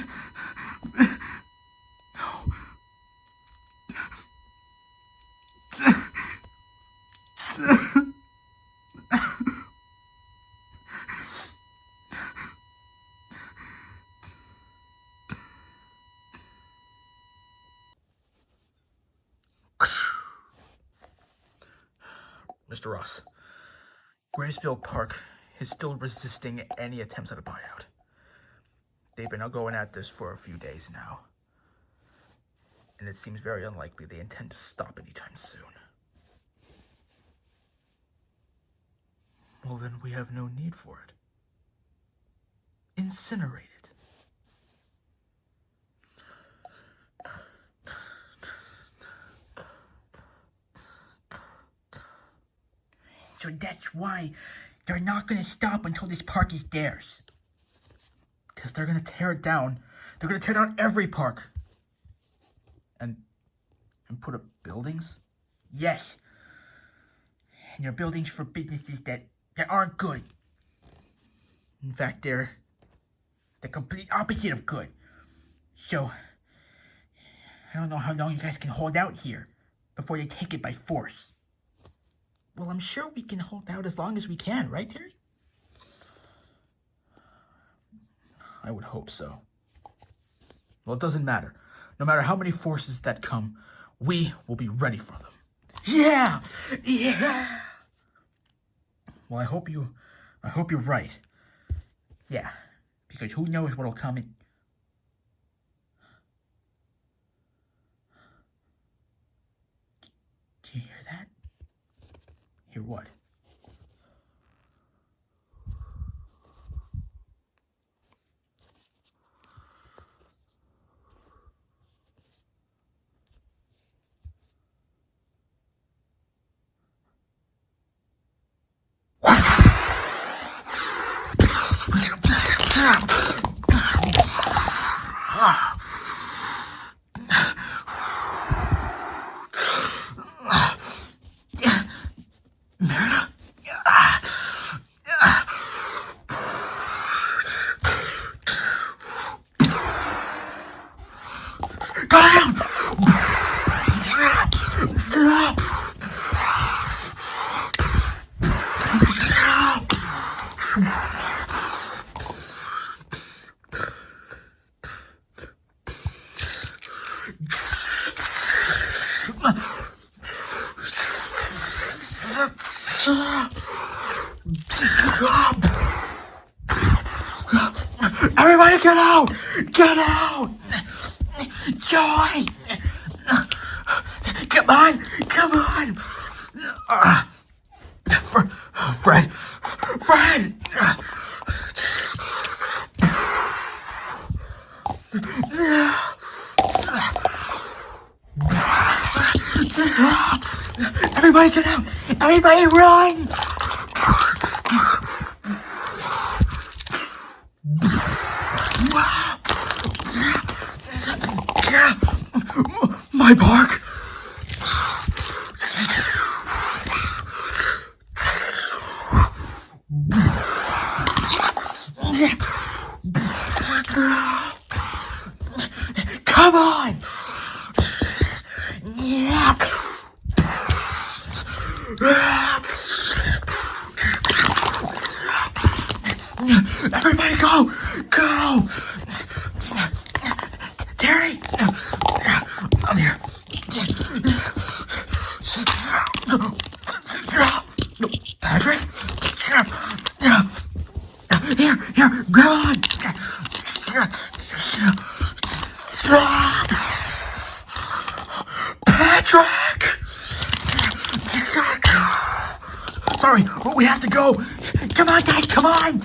Mr. Ross, Graysville Park is still resisting any attempts at a buyout. They've been going at this for a few days now, and it seems very unlikely they intend to stop anytime soon. Well, then we have no need for it. Incinerate it. So that's why they're not going to stop until this park is theirs. Because they're going to tear it down. They're going to tear down every park. And put up buildings? Yes. And they're buildings for businesses that aren't good. In fact, they're the complete opposite of good. So, I don't know how long you guys can hold out here before they take it by force. Well, I'm sure we can hold out as long as we can, right, Terry? I would hope so. Well, it doesn't matter. No matter how many forces that come, we will be ready for them. Yeah! Yeah! Well, I hope you're right. Yeah, because who knows what'll come in. Do you hear that? Hear what? Go down! Everybody get out! Get out! Joy! Come on! Come on! Fred! Fred! Everybody get out! Everybody run! My bark! Come on! Yeah! Everybody go! Go! Terry! I'm here. Patrick? Here, grab on! Patrick! Sorry, we have to go. Come on, guys, come on!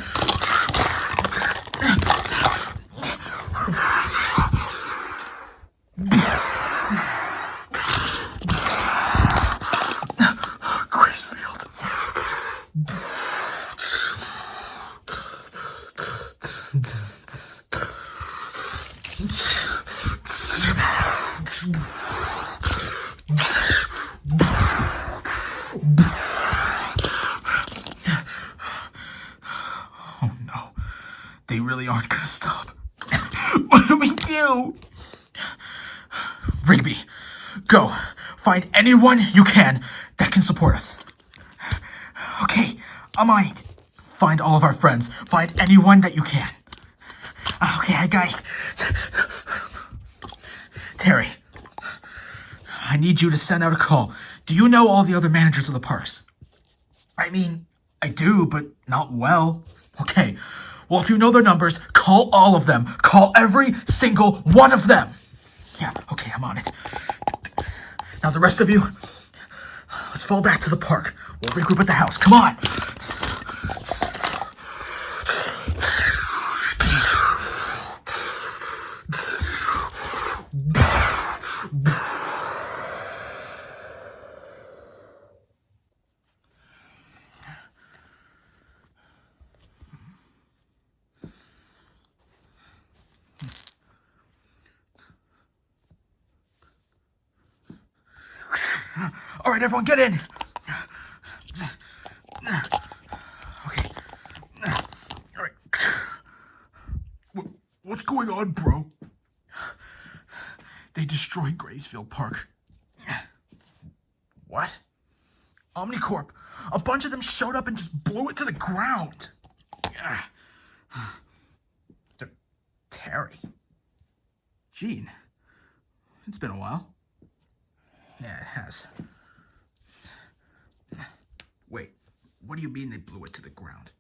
Oh no, they really aren't gonna stop. What do we do? Rigby, go. Find anyone you can that can support us. Okay, I'm on it. Find all of our friends. Find anyone that you can. Okay, I got it. Terry, I need you to send out a call. Do you know all the other managers of the parks? I mean, I do, but not well. Okay, well, if you know their numbers, call all of them. Call every single one of them. Yeah, okay, I'm on it. Now, the rest of you, let's fall back to the park. We'll regroup at the house. Come on. All right, everyone, get in. Okay. All right. What's going on, bro? They destroyed Graysfield Park. What? Omnicorp. A bunch of them showed up and just blew it to the ground. Terry. Gene. It's been a while. Yeah, it has. Wait, what do you mean they blew it to the ground?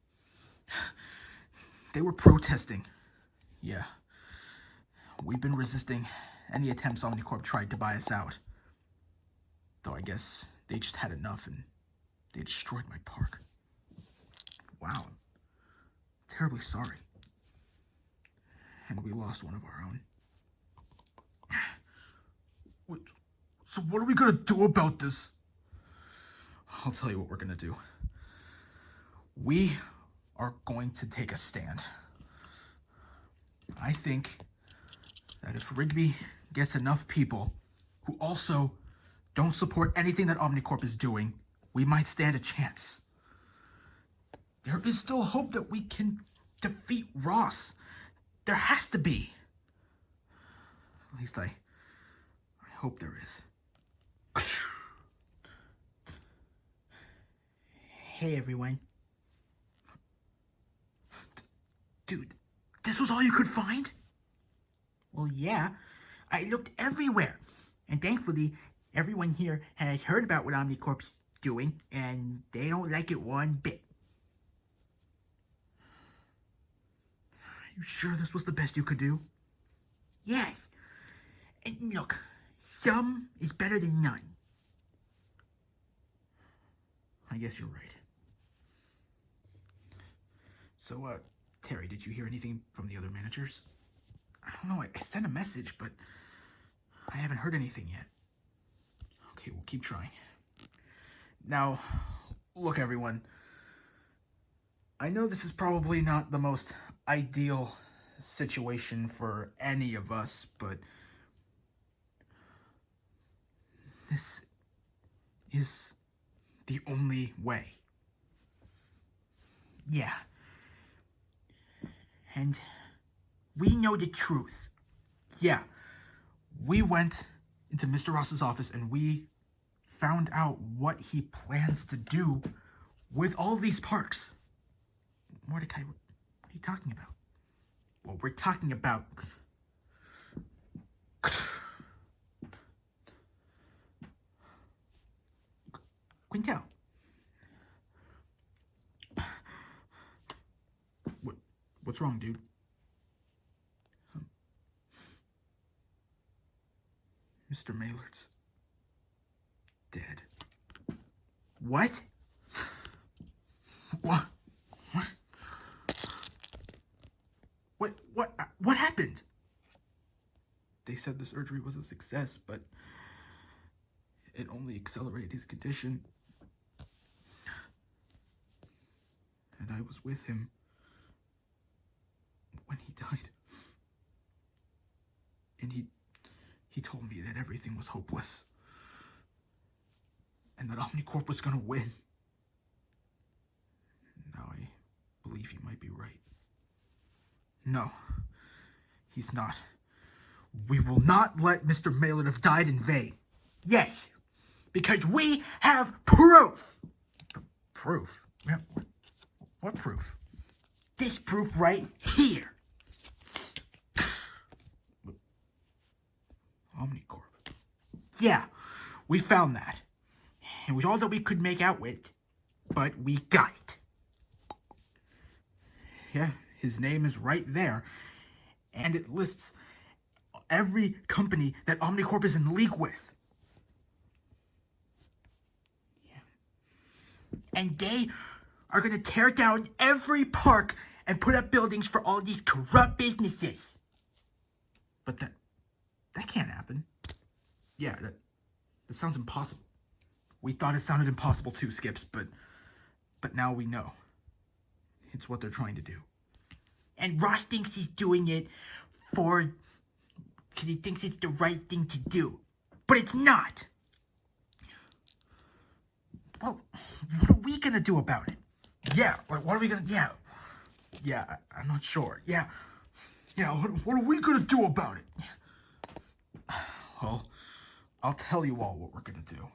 They were protesting. Yeah. We've been resisting any attempts Omnicorp tried to buy us out. Though I guess they just had enough and they destroyed my park. Wow. Terribly sorry. And we lost one of our own. Wait, so what are we gonna do about this? I'll tell you what we're gonna do. We are going to take a stand. I think that if Rigby gets enough people who also don't support anything that Omnicorp is doing, we might stand a chance. There is still hope that we can defeat Ross. There has to be. At least I hope there is. Hey, everyone. Dude, this was all you could find? Well, yeah. I looked everywhere. And thankfully, everyone here has heard about what Omnicorp's doing, and they don't like it one bit. Are you sure this was the best you could do? Yes. And look, some is better than none. I guess you're right. So, Terry, did you hear anything from the other managers? I don't know, I sent a message, but I haven't heard anything yet. Okay, we'll keep trying. Now, look, everyone. I know this is probably not the most ideal situation for any of us, but this is the only way. Yeah. And we know the truth. Yeah. We went into Mr. Ross's office and we found out what he plans to do with all these parks. Mordecai, what are you talking about? Well, we're talking about Quintel. What's wrong, dude? Mr. Maylord's dead. What? What? What happened? They said the surgery was a success, but it only accelerated his condition. And I was with him when he died. And he told me that everything was hopeless. And that Omnicorp was gonna win. Now I believe he might be right. No, he's not. We will not let Mr. Maylord have died in vain. Yes, because we have proof. Proof? What proof? This proof right here. Omnicorp. Yeah, we found that. It was all that we could make out with, but we got it. Yeah, his name is right there, and it lists every company that Omnicorp is in league with. Yeah. And they are going to tear down every park and put up buildings for all these corrupt businesses. But that can't happen. Yeah, that sounds impossible. We thought it sounded impossible too, Skips, but now we know. It's what they're trying to do. And Ross thinks he's doing it because he thinks it's the right thing to do. But it's not. Well, what are we gonna do about it? Yeah, like, what are we gonna... Yeah, I'm not sure. Yeah, what are we gonna do about it? Well, I'll tell you all what we're gonna do.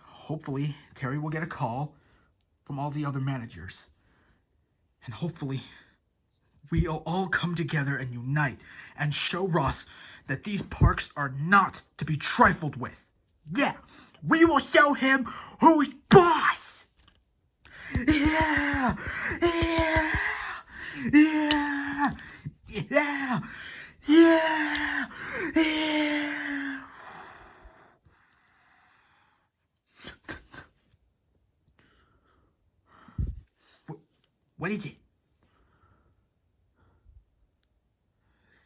Hopefully, Terry will get a call from all the other managers. And hopefully, we'll all come together and unite and show Ross that these parks are not to be trifled with. Yeah, we will show him who's boss! Yeah! Yeah! Yeah! Yeah! Yeah! Yeah! What is it?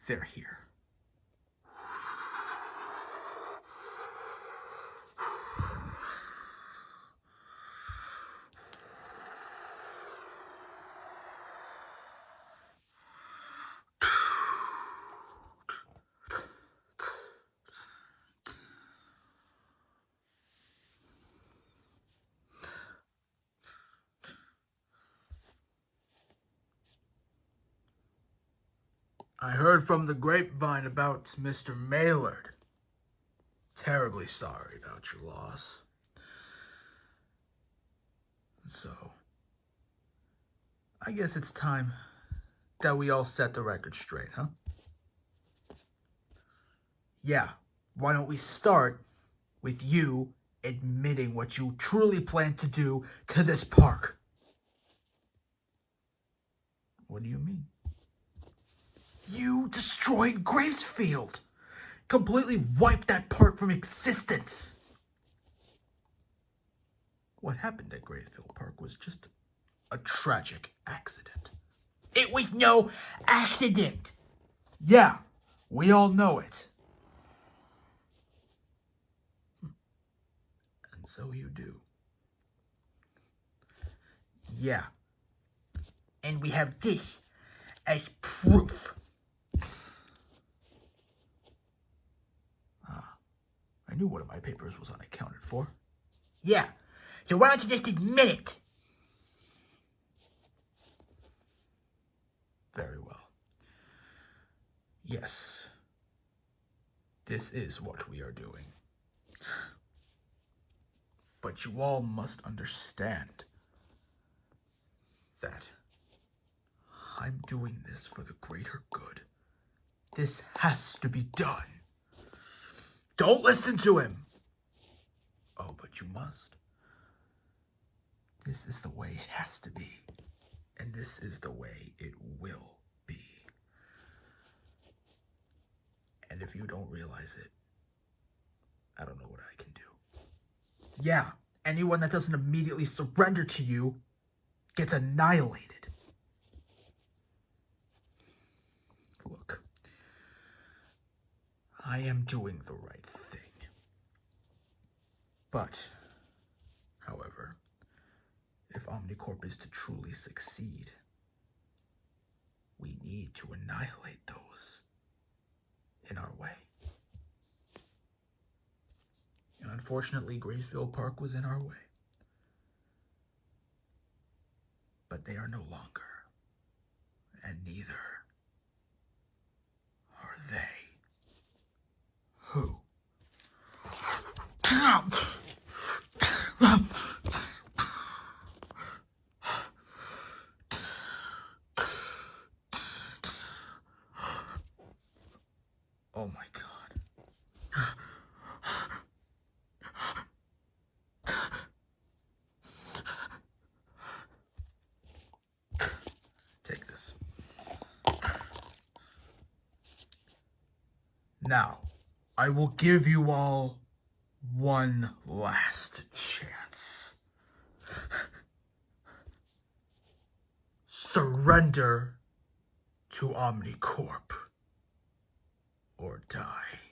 They're here. I heard from the grapevine about Mr. Maylard. Terribly sorry about your loss. So, I guess it's time that we all set the record straight, huh? Yeah, why don't we start with you admitting what you truly plan to do to this park? What do you mean? You destroyed Gravesfield! Completely wiped that park from existence! What happened at Gravefield Park was just a tragic accident. It was no accident! Yeah, we all know it. And so you do. Yeah. And we have this as proof. I knew one of my papers was unaccounted for. Yeah, so why don't you just admit it? Very well. Yes. This is what we are doing. But you all must understand that I'm doing this for the greater good. This has to be done. Don't listen to him. Oh, but you must. This is the way it has to be. And this is the way it will be. And if you don't realize it, I don't know what I can do. Yeah, anyone that doesn't immediately surrender to you gets annihilated. Look, I am doing the right thing. But, however, if Omnicorp is to truly succeed, we need to annihilate those in our way. And unfortunately, Gracefield Park was in our way. But they are no longer, and neither are they. Who? Oh my God. Take this. Now, I will give you all one last chance. Surrender to Omnicorp or die.